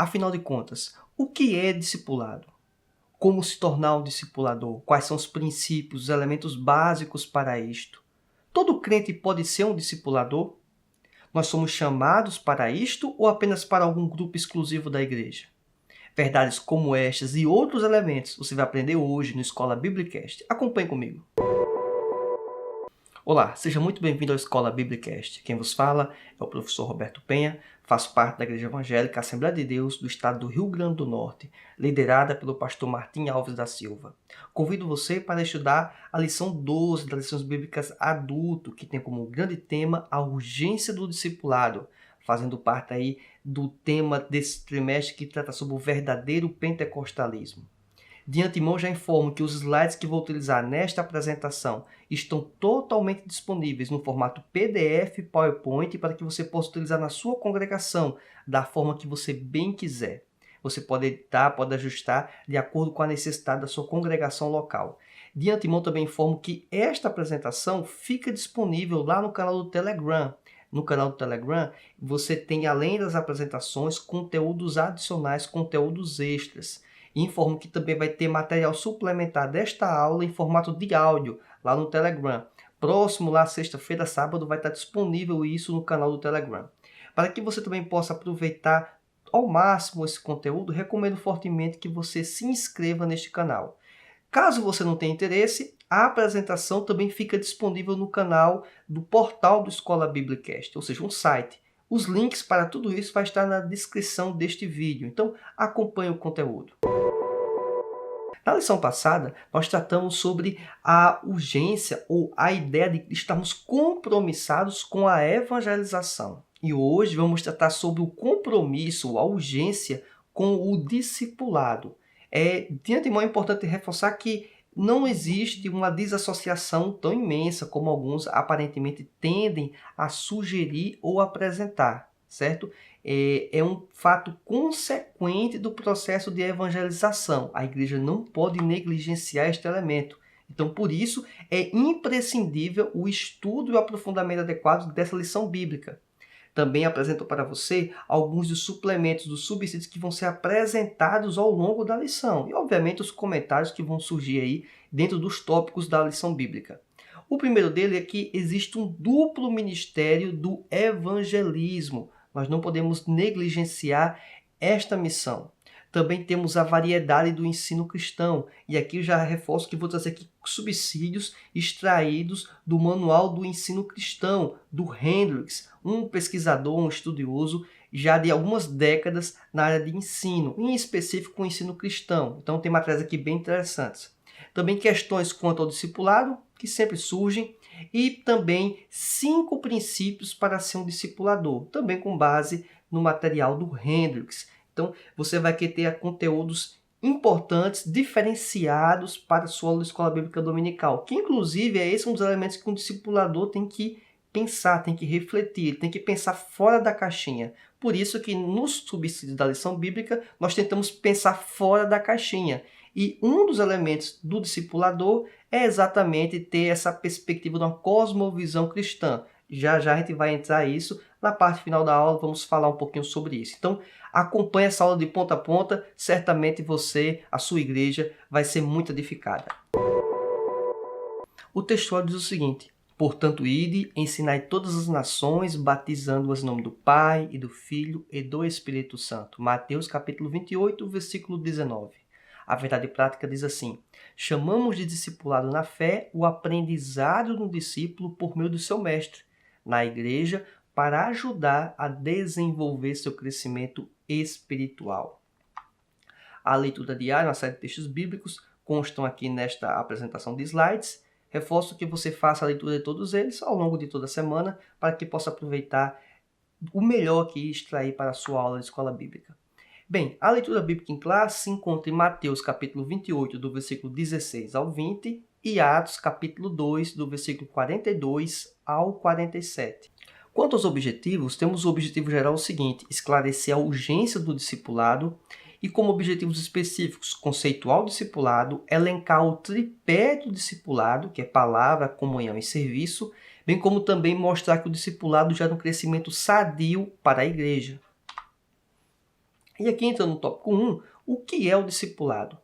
Afinal de contas, o que é discipulado? Como se tornar um discipulador? Quais são os princípios, os elementos básicos para isto? Todo crente pode ser um discipulador? Nós somos chamados para isto ou apenas para algum grupo exclusivo da igreja? Verdades como estas e outros elementos você vai aprender hoje no Escola Biblicast. Acompanhe comigo. Olá, seja muito bem-vindo ao Escola Biblicast. Quem vos fala é o professor Roberto Penha, faço parte da Igreja Evangélica Assembleia de Deus do estado do Rio Grande do Norte, liderada pelo pastor Martim Alves da Silva. Convido você para estudar a lição 12 das lições bíblicas adulto, que tem como grande tema a urgência do discipulado, fazendo parte aí do tema desse trimestre que trata sobre o verdadeiro pentecostalismo. De antemão já informo que os slides que vou utilizar nesta apresentação estão totalmente disponíveis no formato PDF e PowerPoint para que você possa utilizar na sua congregação da forma que você bem quiser. Você pode editar, pode ajustar de acordo com a necessidade da sua congregação local. De antemão também informo que esta apresentação fica disponível lá no canal do Telegram. No canal do Telegram, você tem, além das apresentações, conteúdos adicionais, conteúdos extras. E informo que também vai ter material suplementar desta aula em formato de áudio lá no Telegram. Próximo, lá sexta-feira, sábado, vai estar disponível isso no canal do Telegram. Para que você também possa aproveitar ao máximo esse conteúdo, recomendo fortemente que você se inscreva neste canal. Caso você não tenha interesse, a apresentação também fica disponível no canal do portal do Escola Biblicast, ou seja, um site. Os links para tudo isso vai estar na descrição deste vídeo, então acompanhe o conteúdo. Na lição passada, nós tratamos sobre a urgência ou a ideia de estarmos compromissados com a evangelização. E hoje vamos tratar sobre o compromisso, a urgência com o discipulado. De antemão é importante reforçar que não existe uma desassociação tão imensa como alguns aparentemente tendem a sugerir ou apresentar, certo? É um fato consequente do processo de evangelização. A igreja não pode negligenciar este elemento. Então, por isso, é imprescindível o estudo e o aprofundamento adequado dessa lição bíblica. Também apresento para você alguns dos suplementos, dos subsídios que vão ser apresentados ao longo da lição. E, obviamente, os comentários que vão surgir aí dentro dos tópicos da lição bíblica. O primeiro dele é que existe um duplo ministério do evangelismo. Nós não podemos negligenciar esta missão. Também temos a variedade do ensino cristão. E aqui eu já reforço que vou trazer aqui subsídios extraídos do Manual do Ensino Cristão, do Hendricks, um pesquisador, um estudioso já de algumas décadas na área de ensino, em específico o ensino cristão. Então tem matérias aqui bem interessantes. Também questões quanto ao discipulado, que sempre surgem, e também 5 princípios para ser um discipulador, também com base no material do Hendricks. Então, você vai ter conteúdos importantes, diferenciados para a sua escola bíblica dominical, que inclusive é esse um dos elementos que um discipulador tem que pensar, tem que refletir, tem que pensar fora da caixinha. Por isso que nos subsídios da lição bíblica nós tentamos pensar fora da caixinha. E um dos elementos do discipulador é exatamente ter essa perspectiva de uma cosmovisão cristã. Já já a gente vai entrar nisso. Na parte final da aula vamos falar um pouquinho sobre isso. Então, acompanhe essa aula de ponta a ponta. Certamente você, a sua igreja, vai ser muito edificada. O texto diz o seguinte: portanto, ide, ensinai todas as nações, batizando-as em nome do Pai, e do Filho, e do Espírito Santo. Mateus capítulo 28, versículo 19. A verdade prática diz assim: chamamos de discipulado na fé o aprendizado do discípulo por meio do seu mestre, na igreja, para ajudar a desenvolver seu crescimento espiritual. A leitura diária, uma série de textos bíblicos, constam aqui nesta apresentação de slides. Reforço que você faça a leitura de todos eles ao longo de toda a semana, para que possa aproveitar o melhor que extrair para a sua aula de escola bíblica. Bem, a leitura bíblica em classe se encontra em Mateus capítulo 28, do versículo 16 ao 20, e Atos capítulo 2, do versículo 42 ao 47. Quanto aos objetivos, temos o objetivo geral seguinte: esclarecer a urgência do discipulado e, como objetivos específicos, conceituar o discipulado, elencar o tripé do discipulado, que é palavra, comunhão e serviço, bem como também mostrar que o discipulado gera um crescimento sadio para a igreja. E aqui entrando no tópico 1, o que é o discipulado?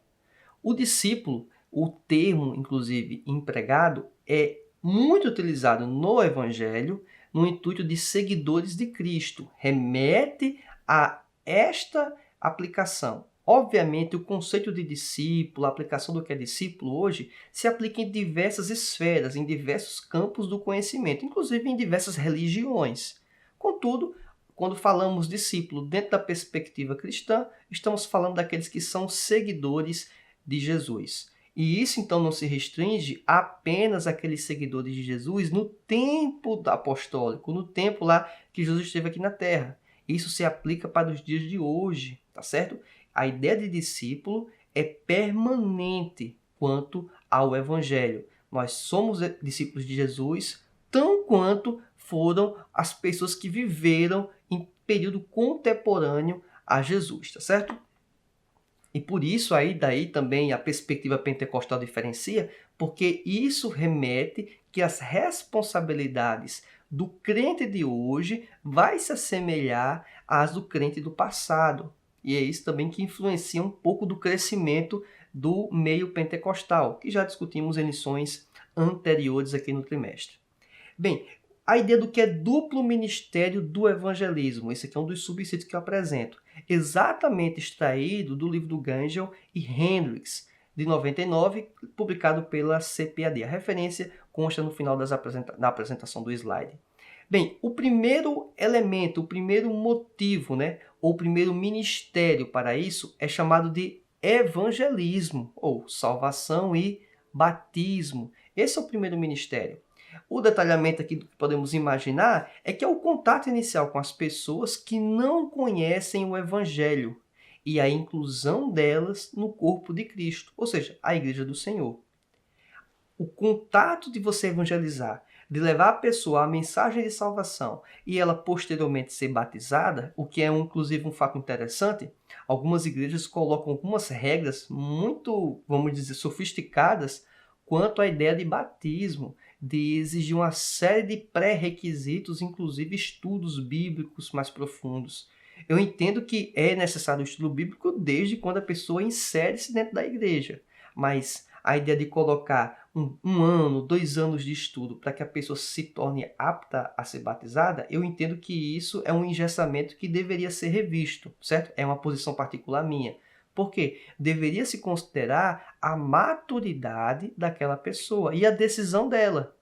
O discípulo, o termo inclusive empregado, é muito utilizado no Evangelho no intuito de seguidores de Cristo. Remete a esta aplicação. Obviamente, o conceito de discípulo, a aplicação do que é discípulo hoje, se aplica em diversas esferas, em diversos campos do conhecimento, inclusive em diversas religiões. Contudo, quando falamos discípulo dentro da perspectiva cristã, estamos falando daqueles que são seguidores de Jesus. E isso então não se restringe apenas àqueles seguidores de Jesus no tempo apostólico, no tempo lá que Jesus esteve aqui na Terra. Isso se aplica para os dias de hoje, tá certo? A ideia de discípulo é permanente quanto ao Evangelho. Nós somos discípulos de Jesus tão quanto foram as pessoas que viveram em período contemporâneo a Jesus, tá certo? E por isso daí também a perspectiva pentecostal diferencia, porque isso remete que as responsabilidades do crente de hoje vai se assemelhar às do crente do passado. E é isso também que influencia um pouco do crescimento do meio pentecostal, que já discutimos em lições anteriores aqui no trimestre. Bem, a ideia do que é duplo ministério do evangelismo. Esse aqui é um dos subsídios que eu apresento. Exatamente extraído do livro do Gangel e Hendricks, de 99, publicado pela CPAD. A referência consta no final da apresentação do slide. Bem, o primeiro elemento, o primeiro motivo, ou o primeiro ministério para isso é chamado de evangelismo, ou salvação e batismo. Esse é o primeiro ministério. O detalhamento aqui do que podemos imaginar é que é o contato inicial com as pessoas que não conhecem o Evangelho e a inclusão delas no corpo de Cristo, ou seja, a Igreja do Senhor. O contato de você evangelizar, de levar a pessoa a mensagem de salvação e ela posteriormente ser batizada, o que é inclusive um fato interessante, algumas igrejas colocam algumas regras muito, vamos dizer, sofisticadas quanto à ideia de batismo, de exigir uma série de pré-requisitos, inclusive estudos bíblicos mais profundos. Eu entendo que é necessário o estudo bíblico desde quando a pessoa insere-se dentro da igreja, mas a ideia de colocar um ano, 2 anos de estudo para que a pessoa se torne apta a ser batizada, eu entendo que isso é um engessamento que deveria ser revisto, certo? É uma posição particular minha. Por quê? Deveria se considerar a maturidade daquela pessoa e a decisão dela.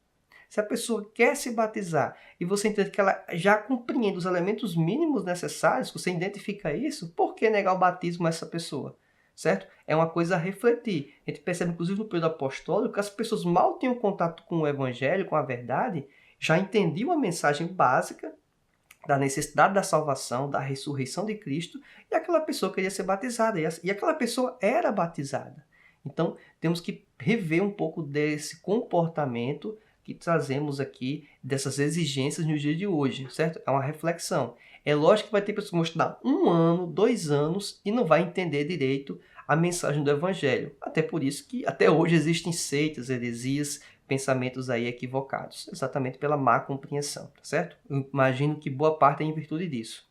Se a pessoa quer se batizar e você entende que ela já compreende os elementos mínimos necessários, você identifica isso, por que negar o batismo a essa pessoa? Certo? É uma coisa a refletir. A gente percebe, inclusive, no período apostólico, que as pessoas mal tinham contato com o evangelho, com a verdade, já entendiam a mensagem básica da necessidade da salvação, da ressurreição de Cristo, e aquela pessoa queria ser batizada, e aquela pessoa era batizada. Então, temos que rever um pouco desse comportamento que trazemos aqui, dessas exigências nos dias de hoje, certo? É uma reflexão. É lógico que vai ter pessoas que vão estudar 1 ano, 2 anos, e não vai entender direito a mensagem do Evangelho. Até por isso que até hoje existem seitas, heresias, pensamentos aí equivocados, exatamente pela má compreensão, tá certo? Eu imagino que boa parte é em virtude disso.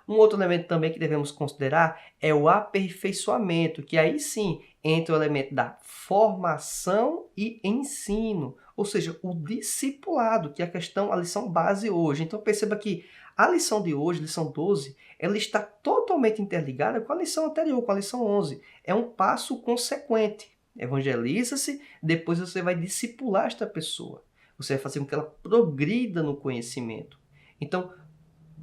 Um outro elemento também que devemos considerar é o aperfeiçoamento, que aí sim entra o elemento da formação e ensino, ou seja, o discipulado, que é a lição base hoje. Então perceba que a lição de hoje, lição 12, ela está totalmente interligada com a lição anterior, com a lição 11. É um passo consequente. Evangeliza-se, depois você vai discipular esta pessoa. Você vai fazer com que ela progrida no conhecimento. Então,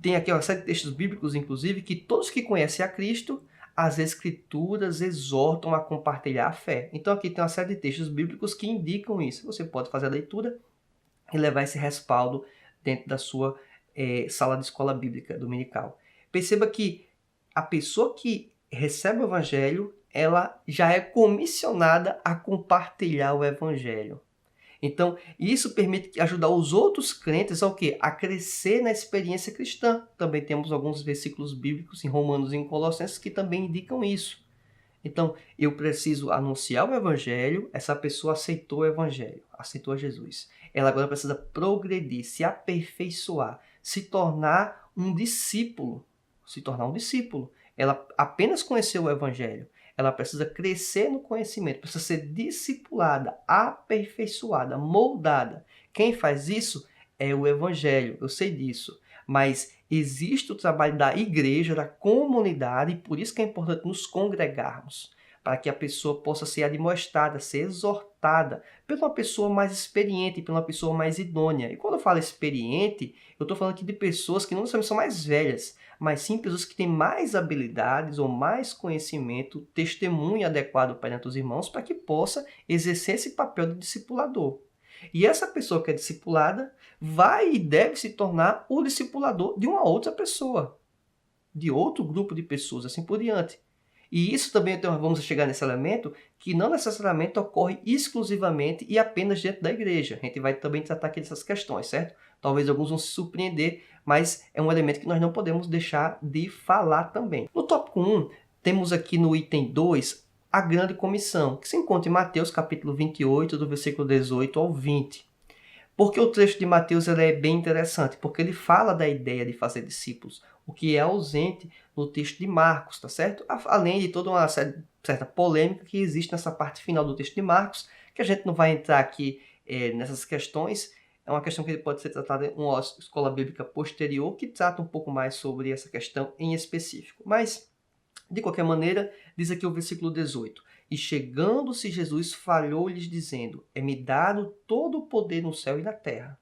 tem aqui uma série de textos bíblicos, inclusive, que todos que conhecem a Cristo, as Escrituras exortam a compartilhar a fé. Então aqui tem uma série de textos bíblicos que indicam isso. Você pode fazer a leitura e levar esse respaldo dentro da sua sala de escola bíblica dominical. Perceba que a pessoa que recebe o Evangelho, ela já é comissionada a compartilhar o Evangelho. Então, isso permite ajudar os outros crentes ao quê? A crescer na experiência cristã. Também temos alguns versículos bíblicos em Romanos e em Colossenses que também indicam isso. Então, eu preciso anunciar o Evangelho, essa pessoa aceitou o Evangelho, aceitou Jesus. Ela agora precisa progredir, se aperfeiçoar, se tornar um discípulo. ela apenas conhecer o Evangelho. Ela precisa crescer no conhecimento, precisa ser discipulada, aperfeiçoada, moldada. Quem faz isso é o Evangelho, eu sei disso. Mas existe o trabalho da igreja, da comunidade, e por isso que é importante nos congregarmos, para que a pessoa possa ser admoestada, ser exortada por uma pessoa mais experiente, por uma pessoa mais idônea. E quando eu falo experiente, eu estou falando aqui de pessoas que não necessariamente são mais velhas, mas sim pessoas que têm mais habilidades ou mais conhecimento, testemunho adequado perante os irmãos, para que possa exercer esse papel de discipulador. E essa pessoa que é discipulada vai e deve se tornar o discipulador de uma outra pessoa, de outro grupo de pessoas, assim por diante. E isso também, então, vamos chegar nesse elemento, que não necessariamente ocorre exclusivamente e apenas dentro da igreja. A gente vai também tratar aqui dessas questões, certo? Talvez alguns vão se surpreender, mas é um elemento que nós não podemos deixar de falar também. No tópico 1, temos aqui no item 2, a grande comissão, que se encontra em Mateus capítulo 28, do versículo 18 ao 20. Porque o trecho de Mateus ele é bem interessante, porque ele fala da ideia de fazer discípulos, o que é ausente no texto de Marcos, tá certo? Além de toda uma certa polêmica que existe nessa parte final do texto de Marcos, que a gente não vai entrar aqui nessas questões, é uma questão que pode ser tratada em uma escola bíblica posterior, que trata um pouco mais sobre essa questão em específico. Mas, de qualquer maneira, diz aqui o versículo 18. E chegando-se Jesus falhou-lhes dizendo, é-me dado todo o poder no céu e na terra.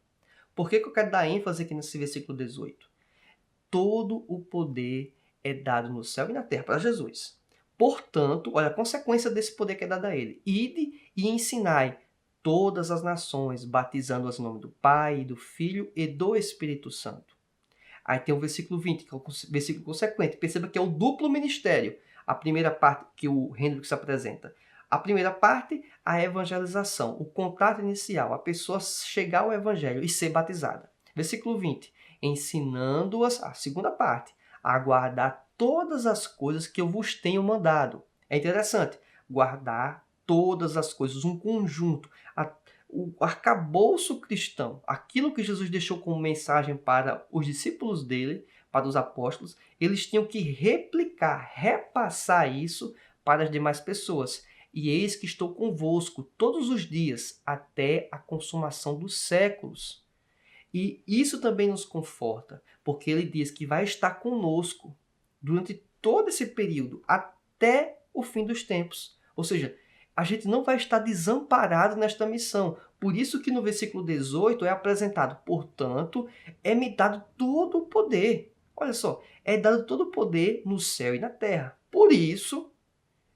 Por que eu quero dar ênfase aqui nesse versículo 18? Todo o poder é dado no céu e na terra para Jesus. Portanto, olha a consequência desse poder que é dado a ele. Ide e ensinai todas as nações, batizando-as em nome do Pai, do Filho e do Espírito Santo. Aí tem o versículo 20, que é o versículo consequente. Perceba que é o duplo ministério. A primeira parte que o Hendricks apresenta. A primeira parte, a evangelização, o contato inicial, a pessoa chegar ao evangelho e ser batizada. Versículo 20, ensinando-as, a segunda parte, a guardar todas as coisas que eu vos tenho mandado. É interessante, guardar todas as coisas, um conjunto, o arcabouço cristão, aquilo que Jesus deixou como mensagem para os discípulos dele, para os apóstolos, eles tinham que replicar, repassar isso para as demais pessoas. E eis que estou convosco todos os dias, até a consumação dos séculos. E isso também nos conforta, porque ele diz que vai estar conosco durante todo esse período, até o fim dos tempos. Ou seja, a gente não vai estar desamparado nesta missão. Por isso que no versículo 18 é apresentado, portanto, é-me dado todo o poder. Olha só, é dado todo o poder no céu e na terra. Por isso,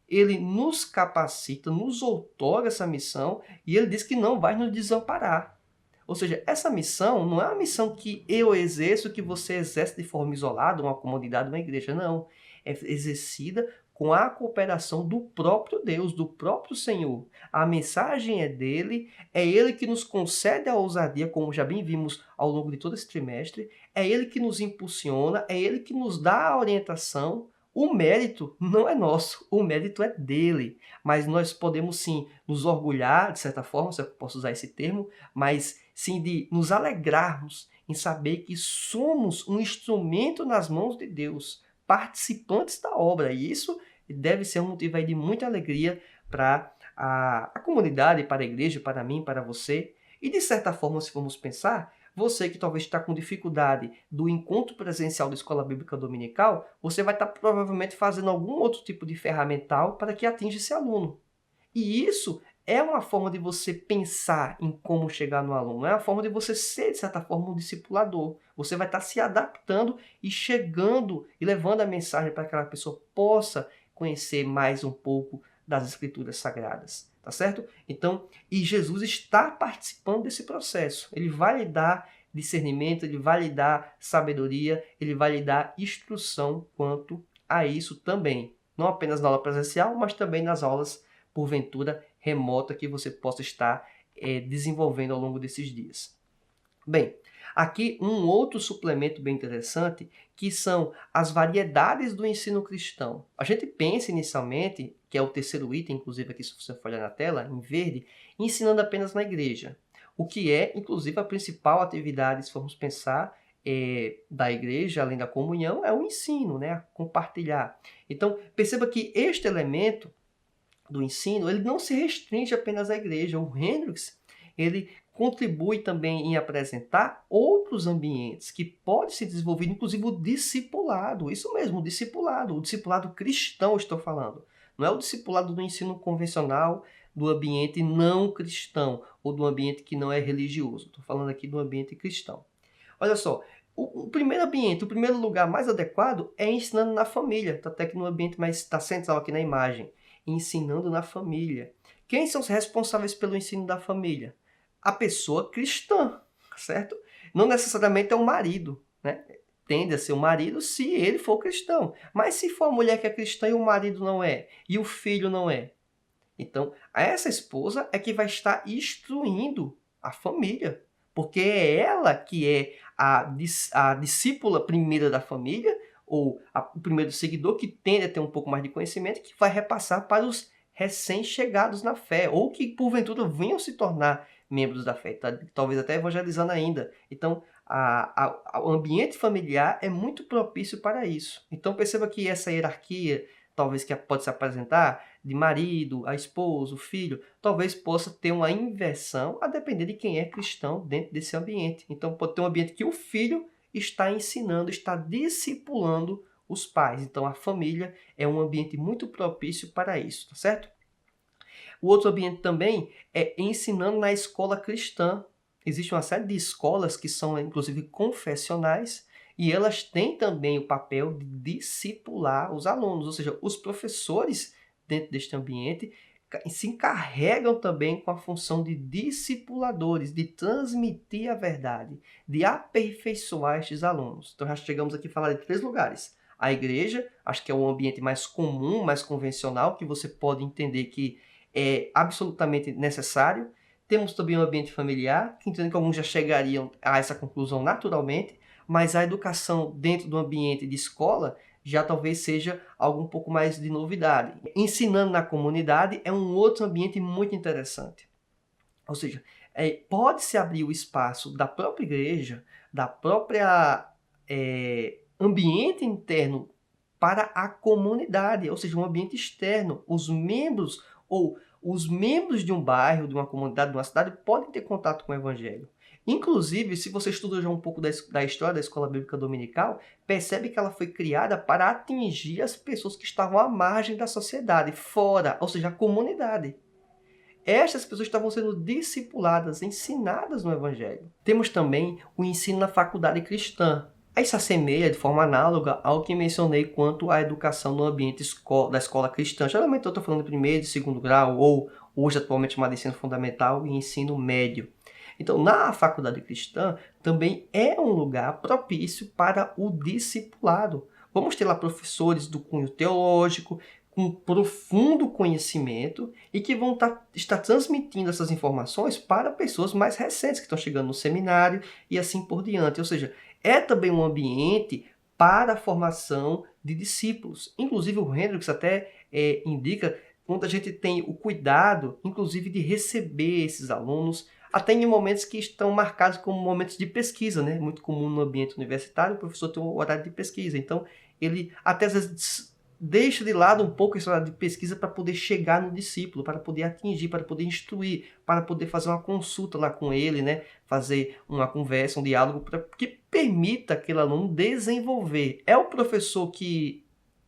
ele nos capacita, nos outorga essa missão e ele diz que não vai nos desamparar. Ou seja, essa missão não é uma missão que eu exerço, que você exerce de forma isolada, uma comunidade, uma igreja, não. É exercida com a cooperação do próprio Deus, do próprio Senhor. A mensagem é dele, é ele que nos concede a ousadia, como já bem vimos ao longo de todo esse trimestre, é ele que nos impulsiona, é ele que nos dá a orientação. O mérito não é nosso, o mérito é dele. Mas nós podemos sim nos orgulhar, de certa forma, se eu posso usar esse termo, mas sim de nos alegrarmos em saber que somos um instrumento nas mãos de Deus, participantes da obra. E isso deve ser um motivo aí de muita alegria para a comunidade, para a igreja, para mim, para você. E de certa forma, se formos pensar, você que talvez está com dificuldade do encontro presencial da Escola Bíblica Dominical, você vai estar provavelmente fazendo algum outro tipo de ferramental para que atinja esse aluno. E isso é uma forma de você pensar em como chegar no aluno, é uma forma de você ser, de certa forma, um discipulador. Você vai estar se adaptando e chegando e levando a mensagem para que aquela pessoa possa conhecer mais um pouco das Escrituras Sagradas, tá certo? Então, e Jesus está participando desse processo. Ele vai lhe dar discernimento, ele vai lhe dar sabedoria, ele vai lhe dar instrução quanto a isso também. Não apenas na aula presencial, mas também nas aulas porventura remota que você possa estar desenvolvendo ao longo desses dias. Bem, aqui um outro suplemento bem interessante, que são as variedades do ensino cristão. A gente pensa inicialmente, que é o terceiro item, inclusive aqui se você for olhar na tela, em verde, ensinando apenas na igreja. O que é, inclusive, a principal atividade, se formos pensar, da igreja, além da comunhão, é o ensino, né? Compartilhar. Então, perceba que este elemento do ensino, ele não se restringe apenas à igreja. O Hendricks, ele contribui também em apresentar outros ambientes que pode se desenvolver, inclusive o discipulado. Isso mesmo, o discipulado cristão, estou falando. Não é o discipulado do ensino convencional, do ambiente não cristão, ou do ambiente que não é religioso. Estou falando aqui do ambiente cristão. Olha só, o primeiro ambiente, o primeiro lugar mais adequado é ensinando na família. Está até que no ambiente mais está central aqui na imagem. Ensinando na família. Quem são os responsáveis pelo ensino da família? A pessoa cristã, certo? Não necessariamente é o marido, né? Tende a ser o marido se ele for cristão. Mas se for a mulher que é cristã e o marido não é, e o filho não é, então essa esposa é que vai estar instruindo a família, porque é ela que é a discípula primeira da família, ou o primeiro seguidor que tende a ter um pouco mais de conhecimento, que vai repassar para os recém-chegados na fé, ou que porventura venham se tornar membros da fé, talvez até evangelizando ainda. Então, o ambiente familiar é muito propício para isso. Então, perceba que essa hierarquia, talvez que pode se apresentar, de marido, a esposa, o filho, talvez possa ter uma inversão a depender de quem é cristão dentro desse ambiente. Então, pode ter um ambiente que o filho está ensinando, está discipulando os pais. Então, a família é um ambiente muito propício para isso, tá certo? O outro ambiente também é ensinando na escola cristã. Existe uma série de escolas que são, inclusive, confessionais, e elas têm também o papel de discipular os alunos, ou seja, os professores dentro deste ambiente se encarregam também com a função de discipuladores, de transmitir a verdade, de aperfeiçoar estes alunos. Então já chegamos aqui a falar de 3 lugares. A igreja, acho que é o ambiente mais comum, mais convencional, que você pode entender que é absolutamente necessário. Temos também o ambiente familiar, que entendo que alguns já chegariam a essa conclusão naturalmente, mas a educação dentro do ambiente de escola já talvez seja algo um pouco mais de novidade. Ensinando na comunidade é um outro ambiente muito interessante. Ou seja, pode-se abrir o espaço da própria igreja, da própria ambiente interno para a comunidade, ou seja, um ambiente externo. Os membros de um bairro, de uma comunidade, de uma cidade, podem ter contato com o evangelho. Inclusive, se você estuda já um pouco da história da Escola Bíblica Dominical, percebe que ela foi criada para atingir as pessoas que estavam à margem da sociedade, fora, ou seja, a comunidade. Estas pessoas estavam sendo discipuladas, ensinadas no Evangelho. Temos também o ensino na faculdade cristã. Aí se assemelha de forma análoga ao que mencionei quanto à educação no ambiente da escola cristã. Geralmente eu estou falando de primeiro e segundo grau, ou hoje atualmente chamado de ensino fundamental e ensino médio. Então, na faculdade cristã, também é um lugar propício para o discipulado. Vamos ter lá professores do cunho teológico, com profundo conhecimento e que vão estar transmitindo essas informações para pessoas mais recentes que estão chegando no seminário e assim por diante. Ou seja, é também um ambiente para a formação de discípulos. Inclusive, o Hendricks até indica quando a gente tem o cuidado, inclusive, de receber esses alunos, até em momentos que estão marcados como momentos de pesquisa, né? Muito comum no ambiente universitário, o professor tem um horário de pesquisa. Então, ele até às vezes deixa de lado um pouco esse horário de pesquisa para poder chegar no discípulo, para poder atingir, para poder instruir, para poder fazer uma consulta lá com ele, né? Fazer uma conversa, um diálogo, que permita aquele aluno desenvolver. É o professor que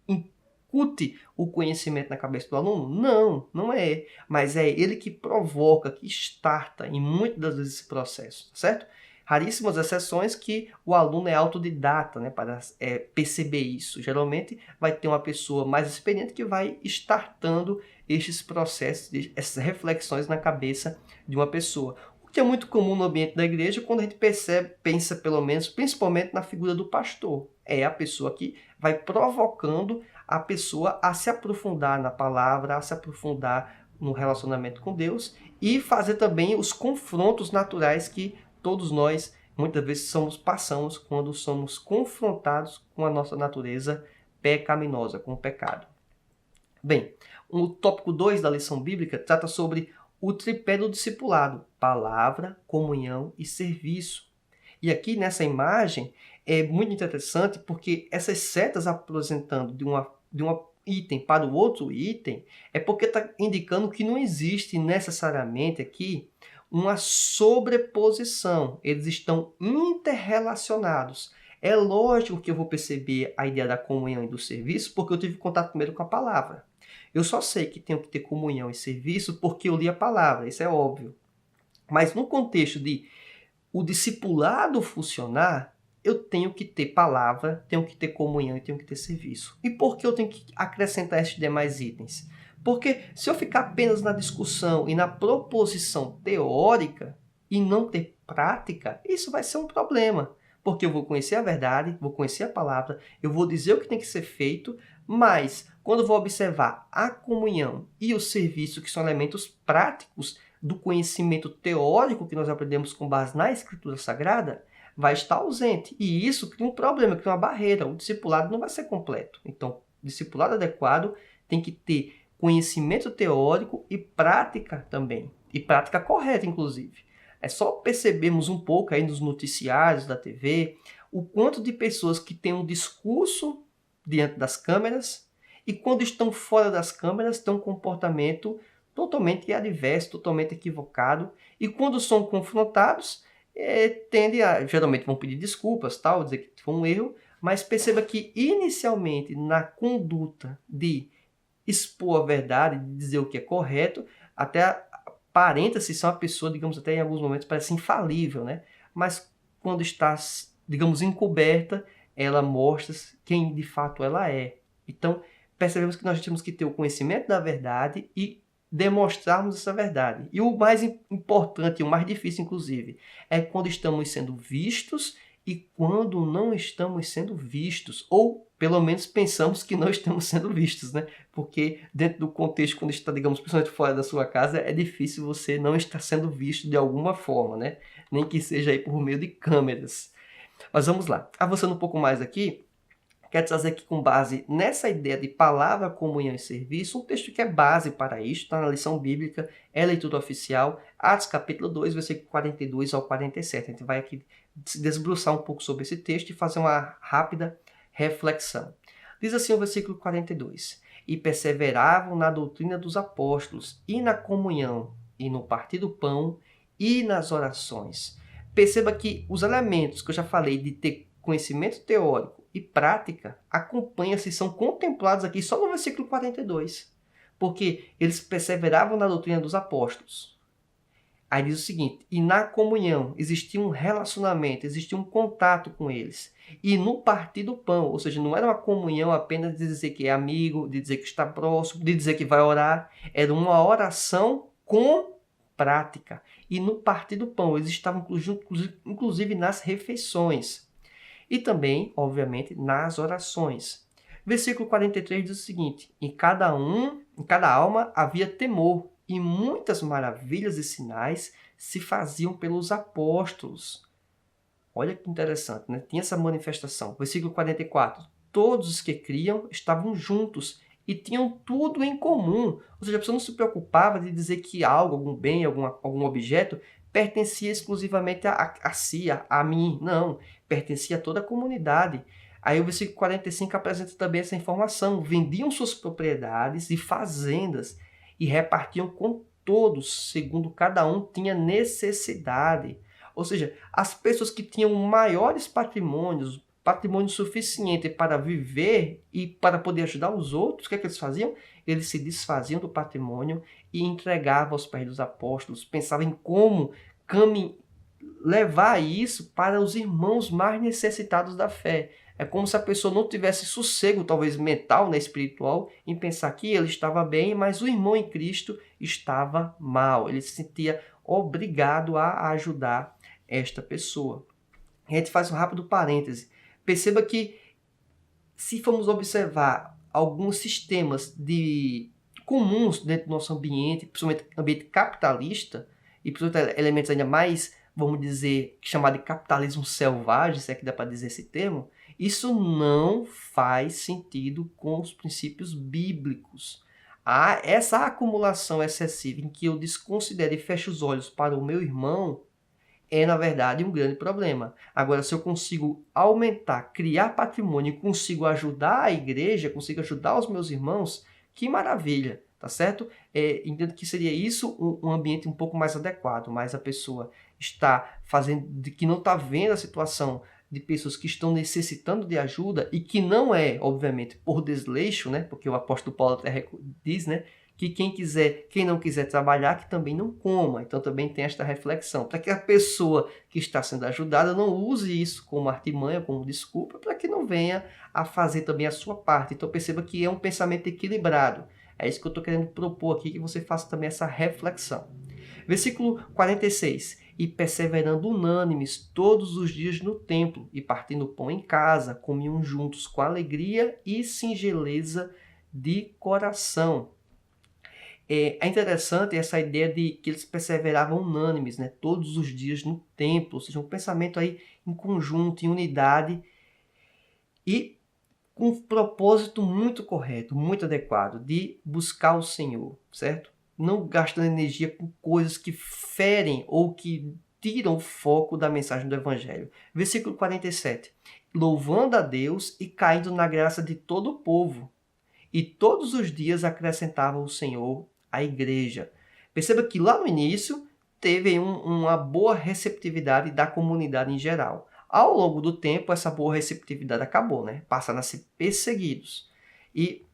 incute o conhecimento na cabeça do aluno? Não, não é. Mas é ele que provoca, que starta em muitas das vezes esse processo, certo? Raríssimas exceções que o aluno é autodidata, né, para perceber isso. Geralmente vai ter uma pessoa mais experiente que vai startando estes processos, essas reflexões na cabeça de uma pessoa. O que é muito comum no ambiente da igreja quando a gente pensa pelo menos, principalmente na figura do pastor. É a pessoa que vai provocando a pessoa a se aprofundar na palavra, a se aprofundar no relacionamento com Deus e fazer também os confrontos naturais que todos nós muitas vezes passamos quando somos confrontados com a nossa natureza pecaminosa, com o pecado. Bem, o tópico 2 da lição bíblica trata sobre o tripé do discipulado: palavra, comunhão e serviço. E aqui nessa imagem é muito interessante porque essas setas apresentando de um item para o outro item é porque está indicando que não existe necessariamente aqui uma sobreposição. Eles estão interrelacionados. É lógico que eu vou perceber a ideia da comunhão e do serviço porque eu tive contato primeiro com a palavra. Eu só sei que tenho que ter comunhão e serviço porque eu li a palavra, isso é óbvio. Mas no contexto de o discipulado funcionar, eu tenho que ter palavra, tenho que ter comunhão e tenho que ter serviço. E por que eu tenho que acrescentar esses demais itens? Porque se eu ficar apenas na discussão e na proposição teórica e não ter prática, isso vai ser um problema. Porque eu vou conhecer a verdade, vou conhecer a palavra, eu vou dizer o que tem que ser feito, mas quando eu vou observar a comunhão e o serviço, que são elementos práticos do conhecimento teórico que nós aprendemos com base na Escritura Sagrada, vai estar ausente. E isso cria um problema, cria uma barreira. O discipulado não vai ser completo. Então, o discipulado adequado tem que ter conhecimento teórico e prática também. E prática correta, inclusive. É só percebermos um pouco aí nos noticiários da TV o quanto de pessoas que têm um discurso diante das câmeras e quando estão fora das câmeras têm um comportamento totalmente adverso, totalmente equivocado. E quando são confrontados, geralmente vão pedir desculpas, tal, dizer que foi um erro, mas perceba que inicialmente na conduta de expor a verdade, de dizer o que é correto, até aparenta-se ser uma pessoa, digamos, até em alguns momentos parece infalível, né? Mas quando está, digamos, encoberta, ela mostra quem de fato ela é. Então, percebemos que nós temos que ter o conhecimento da verdade e demonstrarmos essa verdade. E o mais importante, o mais difícil, inclusive, é quando estamos sendo vistos e quando não estamos sendo vistos, ou pelo menos pensamos que não estamos sendo vistos, né? Porque dentro do contexto, quando está, digamos, principalmente fora da sua casa, é difícil você não estar sendo visto de alguma forma, né? Nem que seja aí por meio de câmeras. Mas vamos lá. Avançando um pouco mais aqui, quero trazer aqui com base nessa ideia de palavra, comunhão e serviço, um texto que é base para isso, está na lição bíblica, é leitura oficial, Atos capítulo 2, versículo 42 ao 47. A gente vai aqui se desbruçar um pouco sobre esse texto e fazer uma rápida reflexão. Diz assim o versículo 42: E perseveravam na doutrina dos apóstolos, e na comunhão, e no partir do pão, e nas orações. Perceba que os elementos que eu já falei de ter conhecimento teórico e prática acompanham-se, são contemplados aqui só no versículo 42. Porque eles perseveravam na doutrina dos apóstolos. Aí diz o seguinte: e na comunhão existia um relacionamento, existia um contato com eles. E no partir do pão, ou seja, não era uma comunhão apenas de dizer que é amigo, de dizer que está próximo, de dizer que vai orar. Era uma oração com prática. E no partir do pão, eles estavam inclusive nas refeições. E também, obviamente, nas orações. Versículo 43 diz o seguinte: em cada alma havia temor, e muitas maravilhas e sinais se faziam pelos apóstolos. Olha que interessante, né? Tinha essa manifestação. Versículo 44. Todos os que criam estavam juntos e tinham tudo em comum. Ou seja, a pessoa não se preocupava de dizer que algo, algum bem, algum objeto pertencia exclusivamente a si, a mim. Não, pertencia a toda a comunidade. Aí o versículo 45 apresenta também essa informação. Vendiam suas propriedades e fazendas e repartiam com todos, segundo cada um tinha necessidade. Ou seja, as pessoas que tinham maiores patrimônios, patrimônio suficiente para viver e para poder ajudar os outros, o que é que eles faziam? Eles se desfaziam do patrimônio e entregavam aos pés dos apóstolos, pensavam em como levar isso para os irmãos mais necessitados da fé. É como se a pessoa não tivesse sossego, talvez mental, né, espiritual, em pensar que ele estava bem, mas o irmão em Cristo estava mal. Ele se sentia obrigado a ajudar esta pessoa. A gente faz um rápido parêntese. Perceba que, se formos observar alguns sistemas comuns dentro do nosso ambiente, principalmente ambiente capitalista, e principalmente elementos ainda mais, vamos dizer, chamado de capitalismo selvagem, se é que dá para dizer esse termo, isso não faz sentido com os princípios bíblicos. Essa acumulação excessiva em que eu desconsidero e fecho os olhos para o meu irmão, é, na verdade, um grande problema. Agora, se eu consigo aumentar, criar patrimônio e consigo ajudar a igreja, consigo ajudar os meus irmãos, que maravilha, tá certo? Entendo que seria isso um ambiente um pouco mais adequado, mas a pessoa está fazendo, que não está vendo a situação de pessoas que estão necessitando de ajuda e que não é, obviamente, por desleixo, né? Porque o apóstolo Paulo até diz, né? Que quem não quiser trabalhar, que também não coma. Então também tem esta reflexão, para que a pessoa que está sendo ajudada não use isso como artimanha, como desculpa, para que não venha a fazer também a sua parte. Então perceba que é um pensamento equilibrado. É isso que eu estou querendo propor aqui, que você faça também essa reflexão. Versículo 46. E perseverando unânimes todos os dias no templo, e partindo pão em casa, comiam juntos com alegria e singeleza de coração. É interessante essa ideia de que eles perseveravam unânimes, né, todos os dias no templo, ou seja, um pensamento aí em conjunto, em unidade, e com um propósito muito correto, muito adequado, de buscar o Senhor, certo? Não gastando energia com coisas que ferem ou que tiram o foco da mensagem do Evangelho. Versículo 47. Louvando a Deus e caindo na graça de todo o povo. E todos os dias acrescentava o Senhor à igreja. Perceba que lá no início teve uma boa receptividade da comunidade em geral. Ao longo do tempo, essa boa receptividade acabou, né? Passaram a ser perseguidos. E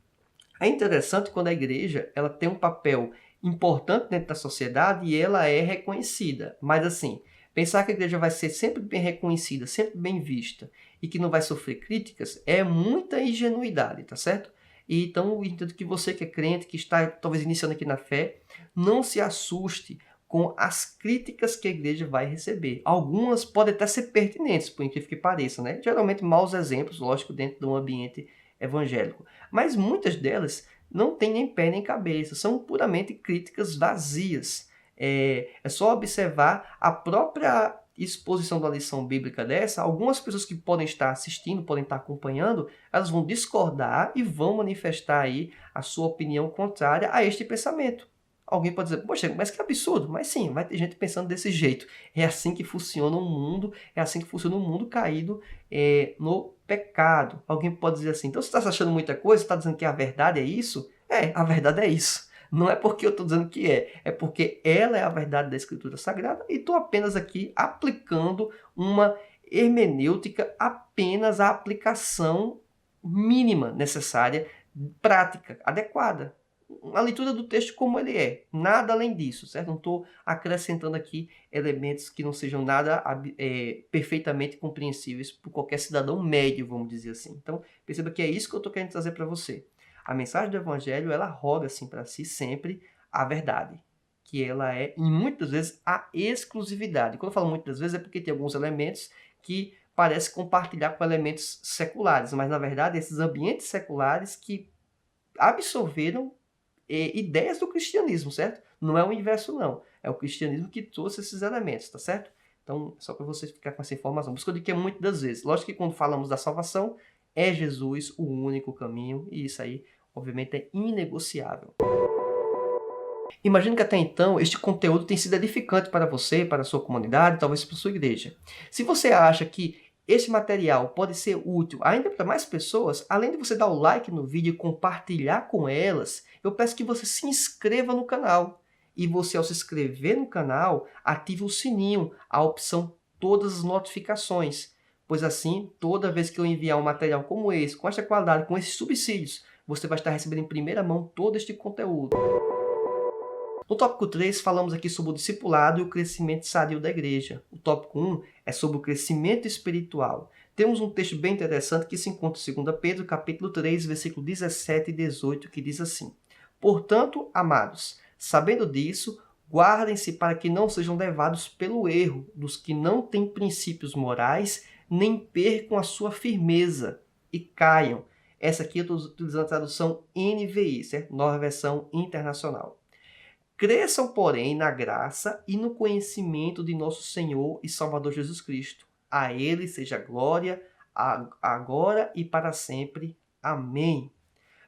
é interessante quando a igreja ela tem um papel importante dentro da sociedade e ela é reconhecida. Mas assim, pensar que a igreja vai ser sempre bem reconhecida, sempre bem vista e que não vai sofrer críticas é muita ingenuidade, tá certo? E então, eu entendo que você que é crente, que está talvez iniciando aqui na fé, não se assuste com as críticas que a igreja vai receber. Algumas podem até ser pertinentes, por incrível que pareça, né? Geralmente maus exemplos, lógico, dentro de um ambiente evangélico. Mas muitas delas não têm nem pé nem cabeça, são puramente críticas vazias. É só observar a própria exposição da lição bíblica dessa. Algumas pessoas que podem estar assistindo, podem estar acompanhando, elas vão discordar e vão manifestar aí a sua opinião contrária a este pensamento. Alguém pode dizer, poxa, mas que absurdo. Mas sim, vai ter gente pensando desse jeito. É assim que funciona o mundo, é assim que funciona o mundo caído no pecado. Alguém pode dizer assim, então você está achando muita coisa, está dizendo que a verdade é isso? A verdade é isso. Não é porque eu estou dizendo que é porque ela é a verdade da Escritura Sagrada e estou apenas aqui aplicando uma hermenêutica, apenas a aplicação mínima necessária, prática, adequada. A leitura do texto como ele é, nada além disso, certo? Não estou acrescentando aqui elementos que não sejam nada perfeitamente compreensíveis por qualquer cidadão médio, vamos dizer assim. Então, perceba que é isso que eu estou querendo trazer para você. A mensagem do Evangelho, ela roga assim para si sempre a verdade, que ela é, e muitas vezes, a exclusividade. Quando eu falo muitas vezes é porque tem alguns elementos que parecem compartilhar com elementos seculares, mas na verdade esses ambientes seculares que absorveram ideias do cristianismo, certo? Não é o inverso, não. É o cristianismo que trouxe esses elementos, tá certo? Então, só para você ficar com essa informação. Por isso que eu digo que é muitas das vezes. Lógico que quando falamos da salvação, é Jesus o único caminho, e isso aí, obviamente, é inegociável. Imagino que até então este conteúdo tem sido edificante para você, para a sua comunidade, talvez para a sua igreja. Se você acha que este material pode ser útil ainda para mais pessoas, além de você dar o like no vídeo e compartilhar com elas, eu peço que você se inscreva no canal. E você, ao se inscrever no canal, ative o sininho, a opção todas as notificações. Pois assim, toda vez que eu enviar um material como esse, com esta qualidade, com esses subsídios, você vai estar recebendo em primeira mão todo este conteúdo. No tópico 3, falamos aqui sobre o discipulado e o crescimento sadio da igreja. O tópico 1 é sobre o crescimento espiritual. Temos um texto bem interessante que se encontra em 2 Pedro, capítulo 3, versículo 17 e 18, que diz assim: Portanto, amados, sabendo disso, guardem-se para que não sejam levados pelo erro dos que não têm princípios morais, nem percam a sua firmeza e caiam. Essa aqui eu estou utilizando a tradução NVI, certo? Nova Versão Internacional. Cresçam, porém, na graça e no conhecimento de nosso Senhor e Salvador Jesus Cristo. A Ele seja glória, agora e para sempre. Amém.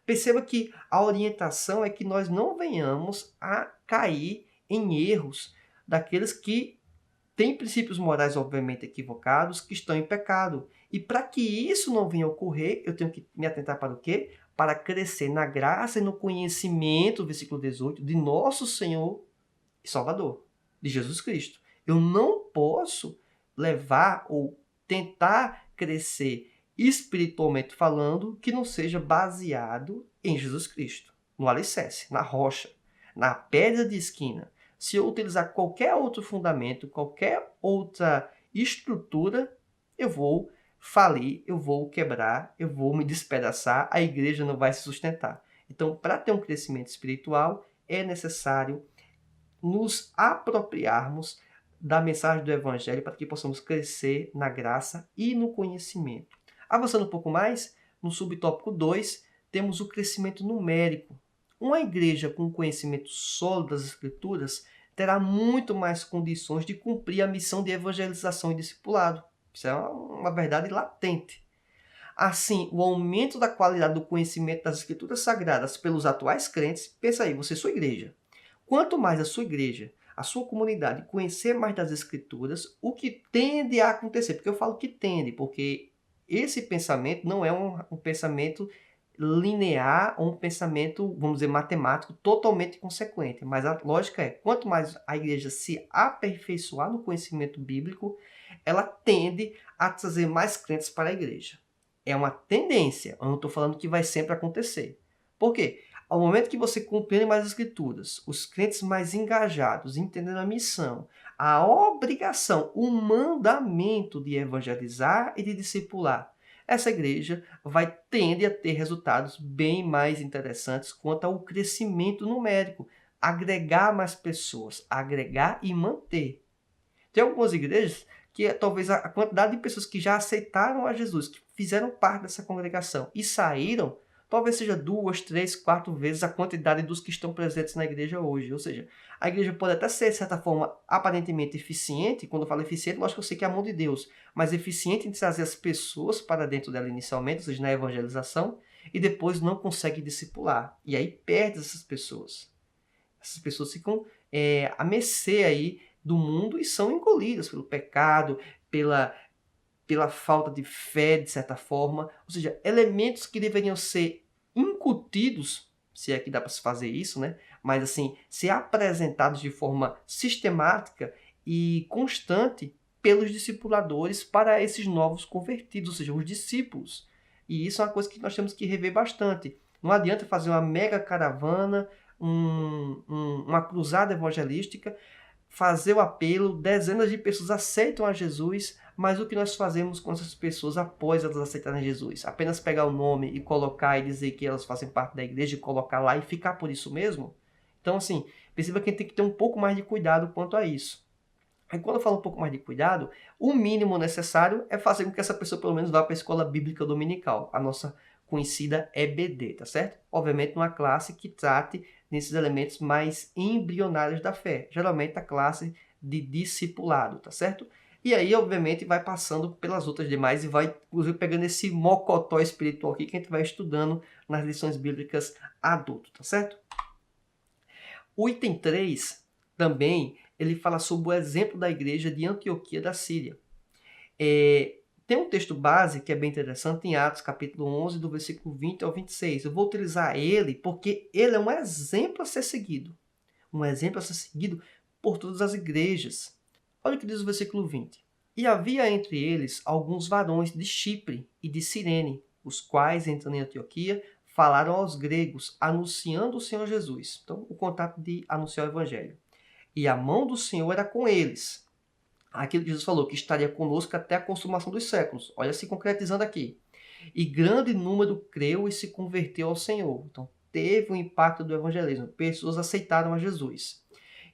Perceba que a orientação é que nós não venhamos a cair em erros daqueles que tem princípios morais, obviamente, equivocados, que estão em pecado. E para que isso não venha a ocorrer, eu tenho que me atentar para o quê? Para crescer na graça e no conhecimento, versículo 18, de nosso Senhor e Salvador, de Jesus Cristo. Eu não posso levar ou tentar crescer espiritualmente falando que não seja baseado em Jesus Cristo, no alicerce, na rocha, na pedra de esquina. Se eu utilizar qualquer outro fundamento, qualquer outra estrutura, eu vou falir, eu vou quebrar, eu vou me despedaçar, a igreja não vai se sustentar. Então, para ter um crescimento espiritual, é necessário nos apropriarmos da mensagem do Evangelho para que possamos crescer na graça e no conhecimento. Avançando um pouco mais, no subtópico 2, temos o crescimento numérico. Uma igreja com conhecimento sólido das Escrituras terá muito mais condições de cumprir a missão de evangelização e discipulado. Isso é uma verdade latente. Assim, o aumento da qualidade do conhecimento das Escrituras Sagradas pelos atuais crentes, pensa aí, você é sua igreja. Quanto mais a sua igreja, a sua comunidade conhecer mais das Escrituras, o que tende a acontecer? Porque eu falo que tende, porque esse pensamento não é um pensamento linear ou um pensamento, vamos dizer, matemático totalmente consequente. Mas a lógica é, quanto mais a igreja se aperfeiçoar no conhecimento bíblico, ela tende a trazer mais crentes para a igreja. É uma tendência, eu não estou falando que vai sempre acontecer. Por quê? Ao momento que você compreende mais as Escrituras, os crentes mais engajados, entendendo a missão, a obrigação, o mandamento de evangelizar e de discipular, essa igreja tende a ter resultados bem mais interessantes quanto ao crescimento numérico, agregar mais pessoas, agregar e manter. Tem algumas igrejas que talvez a quantidade de pessoas que já aceitaram a Jesus, que fizeram parte dessa congregação e saíram, talvez seja 2, 3, 4 vezes a quantidade dos que estão presentes na igreja hoje. Ou seja, a igreja pode até ser, de certa forma, aparentemente eficiente. Quando eu falo eficiente, lógico que eu sei que é a mão de Deus, mas eficiente em trazer as pessoas para dentro dela inicialmente, ou seja, na evangelização, e depois não consegue discipular. E aí perde essas pessoas. Essas pessoas ficam à mercê aí do mundo e são engolidas pelo pecado, pela falta de fé, de certa forma. Ou seja, elementos que deveriam ser incutidos, se é que dá para se fazer isso, né? Mas assim, ser apresentados de forma sistemática e constante pelos discipuladores para esses novos convertidos, ou seja, os discípulos. E isso é uma coisa que nós temos que rever bastante. Não adianta fazer uma mega caravana, uma cruzada evangelística, fazer o apelo, dezenas de pessoas aceitam a Jesus, mas o que nós fazemos com essas pessoas após elas aceitarem Jesus? Apenas pegar o nome e colocar e dizer que elas fazem parte da igreja e colocar lá e ficar por isso mesmo? Então, assim, perceba que a gente tem que ter um pouco mais de cuidado quanto a isso. Aí, quando eu falo um pouco mais de cuidado, o mínimo necessário é fazer com que essa pessoa pelo menos vá para a escola bíblica dominical, a nossa conhecida EBD, tá certo? Obviamente, uma classe que trate nesses elementos mais embrionários da fé, geralmente a classe de discipulado, tá certo? E aí, obviamente, vai passando pelas outras demais e vai, inclusive, pegando esse mocotó espiritual aqui que a gente vai estudando nas lições bíblicas adulto, tá certo? O item 3 também, ele fala sobre o exemplo da igreja de Antioquia da Síria. Tem um texto base que é bem interessante em Atos, capítulo 11, do versículo 20 ao 26. Eu vou utilizar ele porque ele é um exemplo a ser seguido. Um exemplo a ser seguido por todas as igrejas. Olha o que diz o versículo 20. E havia entre eles alguns varões de Chipre e de Cirene, os quais, entrando em Antioquia, falaram aos gregos, anunciando o Senhor Jesus. Então, o contato de anunciar o evangelho. E a mão do Senhor era com eles. Aquilo que Jesus falou, que estaria conosco até a consumação dos séculos. Olha se concretizando aqui. E grande número creu e se converteu ao Senhor. Então, teve um impacto do evangelismo. Pessoas aceitaram a Jesus.